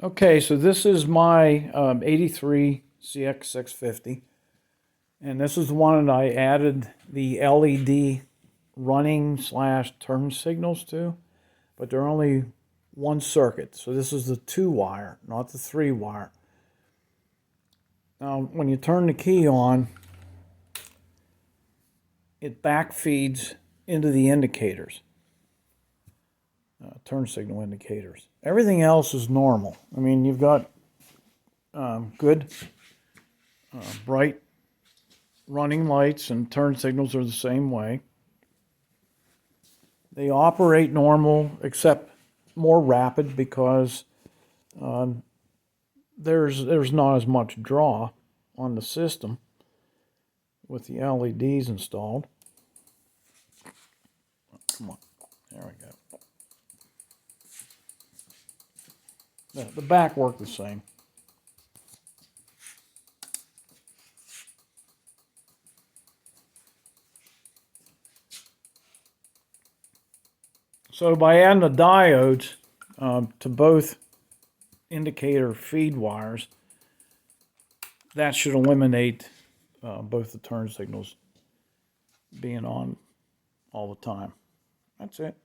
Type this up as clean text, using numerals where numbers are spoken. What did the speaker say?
Okay, so this is my 83 cx650, and this is the one that I added the LED running / turn signals to, but they're only one circuit. So this is the 2-wire, not the 3-wire. Now, when you turn the key on, it backfeeds into the indicators, turn signal indicators. Everything else is normal. I mean, you've got good, bright running lights, and turn signals are the same way. They operate normal, except more rapid because there's not as much draw on the system with the LEDs installed. Come on, there we go. The back worked the same. So by adding the diodes to both indicator feed wires, that should eliminate both the turn signals being on all the time. That's it.